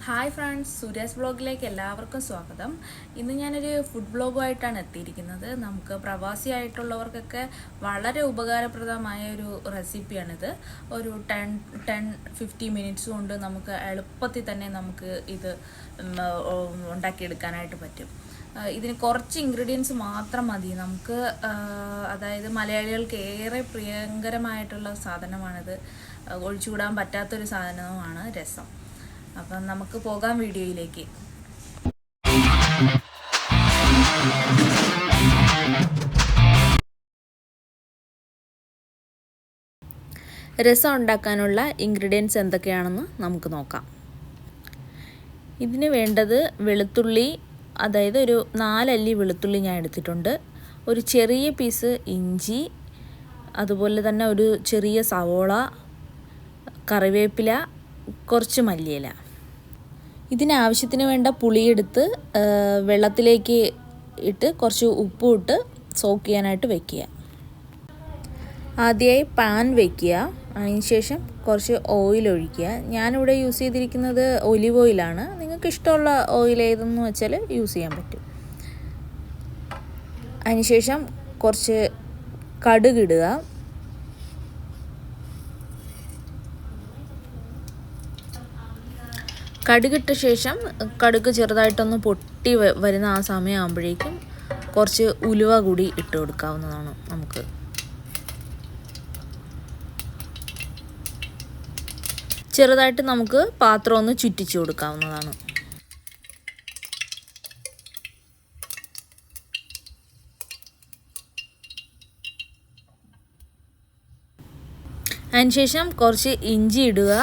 Hi friends, Surya's വ്ളോഗിലേക്ക് എല്ലാവർക്കും സ്വാഗതം. ഇന്ന് ഞാനൊരു ഫുഡ് വ്ളോഗുമായിട്ടാണ് എത്തിയിരിക്കുന്നത്. നമുക്ക് പ്രവാസിയായിട്ടുള്ളവർക്കൊക്കെ വളരെ ഉപകാരപ്രദമായ ഒരു റെസിപ്പിയാണിത്. ഒരു 10-15 മിനിറ്റ്സ് കൊണ്ട് നമുക്ക് എളുപ്പത്തിൽ തന്നെ നമുക്ക് ഇത് ഉണ്ടാക്കിയെടുക്കാനായിട്ട് പറ്റും. ഇതിന് കുറച്ച് ഇൻഗ്രീഡിയൻസ് മാത്രം മതി നമുക്ക്. അതായത് മലയാളികൾക്ക് ഏറെ പ്രിയങ്കരമായിട്ടുള്ള സാധനമാണിത്. ഒഴിച്ചുകൂടാൻ പറ്റാത്തൊരു സാധനവുമാണ് രസം. അപ്പം നമുക്ക് പോകാം വീഡിയോയിലേക്ക്. രസം ഉണ്ടാക്കാനുള്ള ഇൻഗ്രീഡിയൻസ് എന്തൊക്കെയാണെന്ന് നമുക്ക് നോക്കാം. ഇതിന് വേണ്ടത് വെളുത്തുള്ളി, അതായത് ഒരു 4 അല്ലി വെളുത്തുള്ളി ഞാൻ എടുത്തിട്ടുണ്ട്. ഒരു ചെറിയ പീസ് ഇഞ്ചി, അതുപോലെ തന്നെ ഒരു ചെറിയ സവോള, കറിവേപ്പില, കുറച്ച് മല്ലിയില. ഇതിനാവശ്യത്തിന് വേണ്ട പുളിയെടുത്ത് വെള്ളത്തിലേക്ക് ഇട്ട് കുറച്ച് ഉപ്പും ഇട്ട് സോക്ക് ചെയ്യാനായിട്ട് വെക്കുക. ആദ്യമായി പാൻ വയ്ക്കുക. അതിനുശേഷം കുറച്ച് ഓയിൽ ഒഴിക്കുക. ഞാനിവിടെ യൂസ് ചെയ്തിരിക്കുന്നത് ഒലിവ് ഓയിലാണ്. നിങ്ങൾക്ക് ഇഷ്ടമുള്ള ഓയിൽ ഏതെന്ന് വെച്ചാൽ യൂസ് ചെയ്യാൻ പറ്റും. അതിനുശേഷം കുറച്ച് കടുകിടുക. കടുകിട്ട ശേഷം കടുക് ചെറുതായിട്ടൊന്ന് പൊട്ടി വരുന്ന ആ സമയമാകുമ്പോഴേക്കും കുറച്ച് ഉലുവ കൂടി ഇട്ട് കൊടുക്കാവുന്നതാണ് നമുക്ക്. ചെറുതായിട്ട് നമുക്ക് പാത്രം ഒന്ന് ചുറ്റിച്ചു കൊടുക്കാവുന്നതാണ്. അതിനുശേഷം കുറച്ച് ഇഞ്ചി ഇടുക.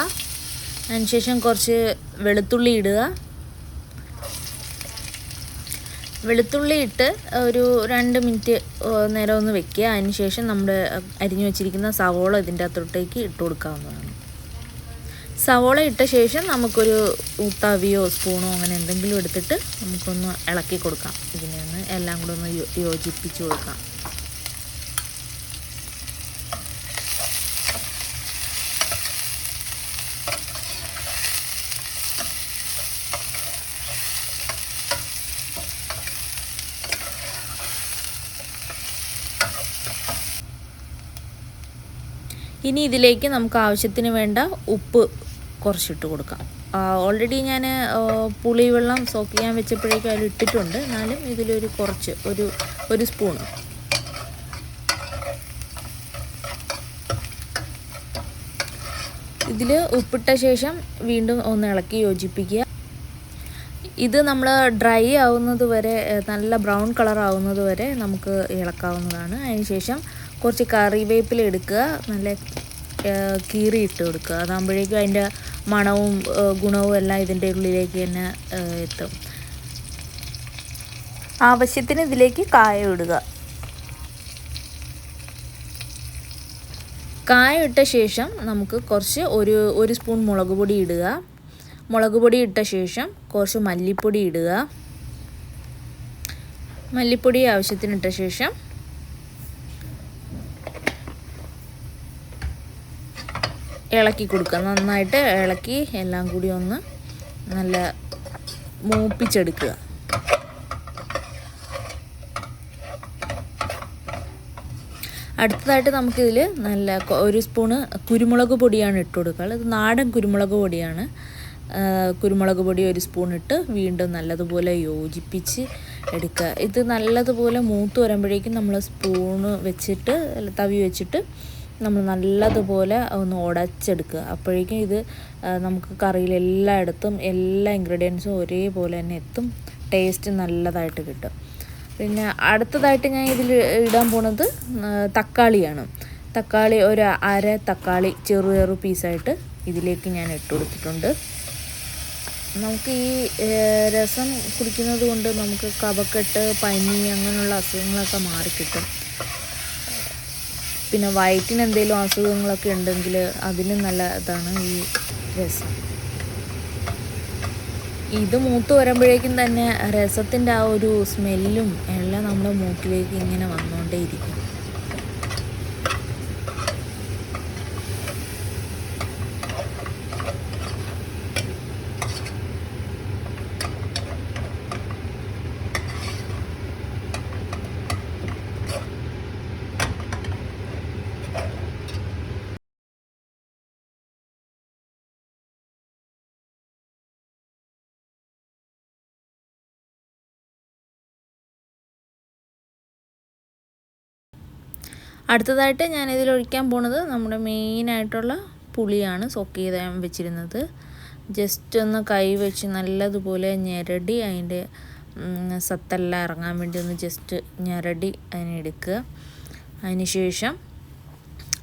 അതിനുശേഷം കുറച്ച് വെളുത്തുള്ളി ഇടുക. വെളുത്തുള്ളി ഇട്ട് ഒരു 2 മിനിറ്റ് നേരം ഒന്ന് വെക്കുക. അതിനുശേഷം നമ്മുടെ അരിഞ്ഞു വെച്ചിരിക്കുന്ന സവോള ഇതിൻ്റെ അകത്തോട്ടേക്ക് ഇട്ട് കൊടുക്കാവുന്നതാണ്. സവോള ഇട്ട ശേഷം നമുക്കൊരു തവിയോ സ്പൂണോ അങ്ങനെ എന്തെങ്കിലും എടുത്തിട്ട് നമുക്കൊന്ന് ഇളക്കി കൊടുക്കാം. ഇതിനെ ഒന്ന് എല്ലാം കൂടെ ഒന്ന് യോജിപ്പിച്ച് കൊടുക്കാം. ഇനി ഇതിലേക്ക് നമുക്ക് ആവശ്യത്തിന് വേണ്ട ഉപ്പ് കുറച്ചിട്ട് കൊടുക്കാം. ഓൾറെഡി ഞാൻ പുളിവെള്ളം സോക്ക് ചെയ്യാൻ വെച്ചപ്പോഴേക്കും അതിൽ ഇട്ടിട്ടുണ്ട്. എന്നാലും ഇതിലൊരു കുറച്ച് ഒരു സ്പൂണ്. ഇതിൽ ഉപ്പിട്ട ശേഷം വീണ്ടും ഒന്ന് ഇളക്കി യോജിപ്പിക്കുക. ഇത് നമ്മൾ ഡ്രൈ ആവുന്നത് വരെ, നല്ല ബ്രൗൺ കളർ ആവുന്നത് വരെ നമുക്ക് ഇളക്കാവുന്നതാണ്. അതിനുശേഷം കുറച്ച് കറിവേപ്പില എടുക്കുക, നല്ല കീറി ഇട്ട് കൊടുക്കുക. അതാകുമ്പോഴേക്കും അതിൻ്റെ മണവും ഗുണവും എല്ലാം ഇതിൻ്റെ ഉള്ളിലേക്ക് തന്നെ എത്തും. ആവശ്യത്തിന് ഇതിലേക്ക് കായം ഇടുക. കായം ഇട്ട ശേഷം നമുക്ക് കുറച്ച് ഒരു സ്പൂൺ മുളക് പൊടി ഇടുക. മുളക് പൊടി ഇട്ട ശേഷം കുറച്ച് മല്ലിപ്പൊടി ഇടുക. മല്ലിപ്പൊടി ആവശ്യത്തിന് ഇട്ട ശേഷം ഇളക്കി കൊടുക്കുക. നന്നായിട്ട് ഇളക്കി എല്ലാം കൂടി ഒന്ന് നല്ല മൂപ്പിച്ചെടുക്കുക. അടുത്തതായിട്ട് നമുക്കിതിൽ നല്ല ഒരു സ്പൂണ് കുരുമുളക് പൊടിയാണ് ഇട്ട് കൊടുക്കുക. ഇത് നാടൻ കുരുമുളക് പൊടിയാണ്. കുരുമുളക് പൊടി ഒരു സ്പൂൺ ഇട്ട് വീണ്ടും നല്ലതുപോലെ യോജിപ്പിച്ച് എടുക്കുക. ഇത് നല്ലതുപോലെ മൂത്ത് വരുമ്പോഴേക്കും നമ്മൾ സ്പൂണ് വെച്ചിട്ട് തവി വെച്ചിട്ട് നമ്മൾ നല്ലതുപോലെ ഒന്ന് ഉടച്ചെടുക്കുക. അപ്പോഴേക്കും ഇത് നമുക്ക് കറിയിൽ എല്ലായിടത്തും എല്ലാ ഇൻഗ്രീഡിയൻസും ഒരേപോലെ തന്നെ എത്തും. ടേസ്റ്റ് നല്ലതായിട്ട് കിട്ടും. പിന്നെ അടുത്തതായിട്ട് ഞാൻ ഇതിൽ ഇടാൻ പോണത് തക്കാളിയാണ്. തക്കാളി ഒരു അര തക്കാളി ചെറു പീസായിട്ട് ഇതിലേക്ക് ഞാൻ ഇട്ട് കൊടുത്തിട്ടുണ്ട്. നമുക്ക് ഈ രസം കുടിക്കുന്നത് കൊണ്ട് നമുക്ക് കഫക്കെട്ട്, പനി അങ്ങനെയുള്ള അസുഖങ്ങളൊക്കെ മാറിക്കിട്ടും. പിന്നെ വയറ്റിന് എന്തെങ്കിലും അസുഖങ്ങളൊക്കെ ഉണ്ടെങ്കിൽ അതിന് നല്ല ഇതാണ് ഈ രസം. ഇത് മൂത്ത് വരുമ്പോഴേക്കും തന്നെ രസത്തിൻ്റെ ആ ഒരു സ്മെല്ലും എല്ലാം നമ്മുടെ മൂക്കിലേക്ക് ഇങ്ങനെ വന്നുകൊണ്ടേയിരിക്കും. അടുത്തതായിട്ട് ഞാൻ ഇതിലൊഴിക്കാൻ പോകുന്നത് നമ്മുടെ മെയിനായിട്ടുള്ള പുളിയാണ് സോക്ക് ചെയ്ത് വെച്ചിരുന്നത്. ജസ്റ്റ് ഒന്ന് കൈ വെച്ച് നല്ലതുപോലെ ഞെരടി അതിൻ്റെ സത്തെല്ലാം ഇറങ്ങാൻ വേണ്ടി ഒന്ന് ജസ്റ്റ് ഞെരടി അതിനെ എടുക്കുക. അതിന് ശേഷം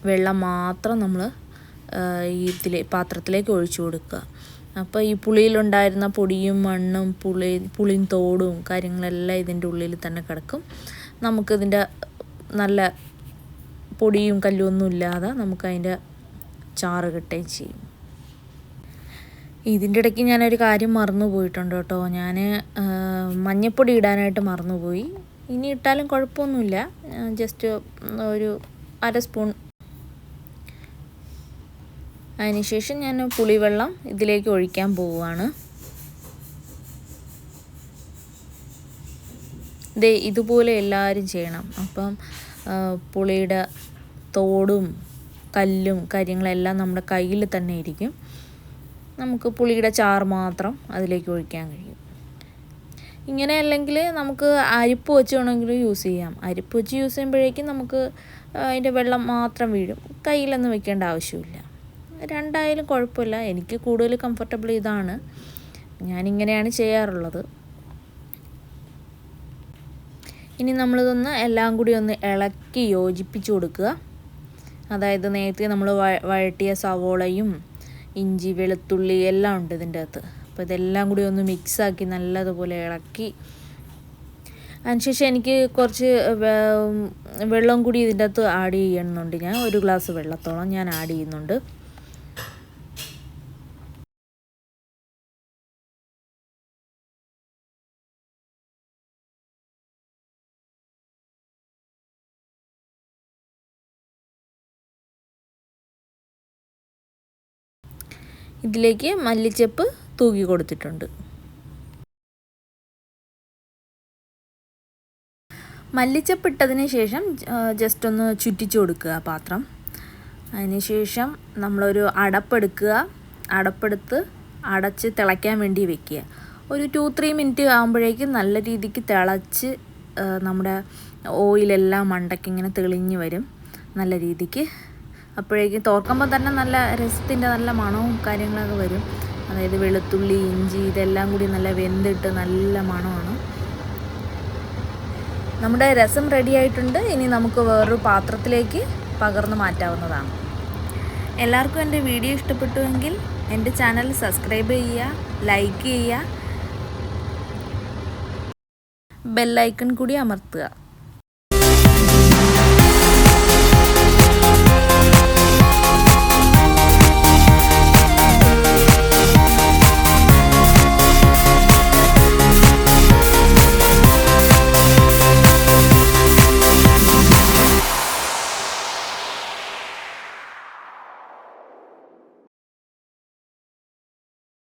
വെള്ളം മാത്രം നമ്മൾ പാത്രത്തിലേക്ക് ഒഴിച്ചു കൊടുക്കുക. അപ്പോൾ ഈ പുളിയിലുണ്ടായിരുന്ന പൊടിയും മണ്ണും പുളിയും തോടും കാര്യങ്ങളെല്ലാം ഇതിൻ്റെ ഉള്ളിൽ തന്നെ കിടക്കും. നമുക്കിതിൻ്റെ നല്ല പൊടിയും കല്ലും ഒന്നും ഇല്ലാതെ നമുക്കതിൻ്റെ ചാറ് കിട്ടുകയും ചെയ്യും. ഇതിൻ്റെ ഇടയ്ക്ക് ഞാനൊരു കാര്യം മറന്നു പോയിട്ടുണ്ട് കേട്ടോ. ഞാൻ മഞ്ഞൾപ്പൊടി ഇടാനായിട്ട് മറന്നുപോയി. ഇനി ഇട്ടാലും കുഴപ്പമൊന്നുമില്ല. ജസ്റ്റ് ഒരു 1/2 സ്പൂൺ. അതിനുശേഷം ഞാൻ പുളിവെള്ളം ഇതിലേക്ക് ഒഴിക്കാൻ പോവുകയാണ്. ഇതുപോലെ എല്ലാവരും ചെയ്യണം. അപ്പം പുളിയുടെ തോടും കല്ലും കാര്യങ്ങളെല്ലാം നമ്മുടെ കയ്യിൽ തന്നെ ഇരിക്കും. നമുക്ക് പുളിയുടെ ചാറ് മാത്രം അതിലേക്ക് ഒഴിക്കാൻ കഴിയും. ഇങ്ങനെ അല്ലെങ്കിൽ നമുക്ക് അരിപ്പ് വെച്ച് വേണമെങ്കിലും യൂസ് ചെയ്യാം. അരിപ്പ് വെച്ച് യൂസ് ചെയ്യുമ്പോഴേക്കും നമുക്ക് അതിൻ്റെ വെള്ളം മാത്രം വീഴും. കയ്യിലൊന്നും വെക്കേണ്ട ആവശ്യമില്ല. രണ്ടായാലും കുഴപ്പമില്ല. എനിക്ക് കൂടുതൽ കംഫർട്ടബിൾ ഇതാണ്. ഞാനിങ്ങനെയാണ് ചെയ്യാറുള്ളത്. ഇനി നമ്മളിതൊന്ന് എല്ലാം കൂടി ഒന്ന് ഇളക്കി യോജിപ്പിച്ച് കൊടുക്കുക. അതായത് നേരത്തെ നമ്മൾ വഴട്ടിയ സവോളയും ഇഞ്ചി വെളുത്തുള്ളി എല്ലാം ഉണ്ട് ഇതിൻ്റെ അകത്ത്. അപ്പോൾ ഇതെല്ലാം കൂടി ഒന്ന് മിക്സാക്കി നല്ലതുപോലെ ഇളക്കി അതിനുശേഷം എനിക്ക് കുറച്ച് വെള്ളം കൂടി ഇതിൻ്റെ അകത്ത് ആഡ് ചെയ്യുന്നുണ്ട്. ഞാൻ 1 ഗ്ലാസ് വെള്ളത്തോളം ഞാൻ ആഡ് ചെയ്യുന്നുണ്ട്. ഇതിലേക്ക് മല്ലിച്ചപ്പ് തൂക്കി കൊടുത്തിട്ടുണ്ട്. മല്ലിച്ചപ്പ് ഇട്ടതിന് ശേഷം ജസ്റ്റ് ഒന്ന് ചുറ്റിച്ചു കൊടുക്കുക പാത്രം. അതിന് ശേഷം നമ്മളൊരു അടപ്പെടുക്കുക. അടപ്പെടുത്ത് അടച്ച് തിളയ്ക്കാൻ വേണ്ടി വെക്കുക. ഒരു 2-3 മിനിറ്റ് ആകുമ്പോഴേക്കും നല്ല രീതിക്ക് തിളച്ച് നമ്മുടെ ഓയിലെല്ലാം മണ്ടയ്ക്ക് ഇങ്ങനെ തെളിഞ്ഞ് വരും നല്ല രീതിക്ക്. അപ്പോഴേക്കും തുറക്കുമ്പോൾ തന്നെ നല്ല രസത്തിൻ്റെ നല്ല മണവും കാര്യങ്ങളൊക്കെ വരും. അതായത് വെളുത്തുള്ളി ഇഞ്ചി ഇതെല്ലാം കൂടി നല്ല വെന്തിട്ട് നല്ല മണമാണ്. നമ്മുടെ രസം റെഡി ആയിട്ടുണ്ട്. ഇനി നമുക്ക് വേറൊരു പാത്രത്തിലേക്ക് പകർന്ന് മാറ്റാവുന്നതാണ്. എല്ലാവർക്കും എൻ്റെ വീഡിയോ ഇഷ്ടപ്പെട്ടുവെങ്കിൽ എൻ്റെ ചാനൽ സബ്സ്ക്രൈബ് ചെയ്യുക, ലൈക്ക് ചെയ്യുക, ബെല്ലൈക്കൺ കൂടി അമർത്തുക.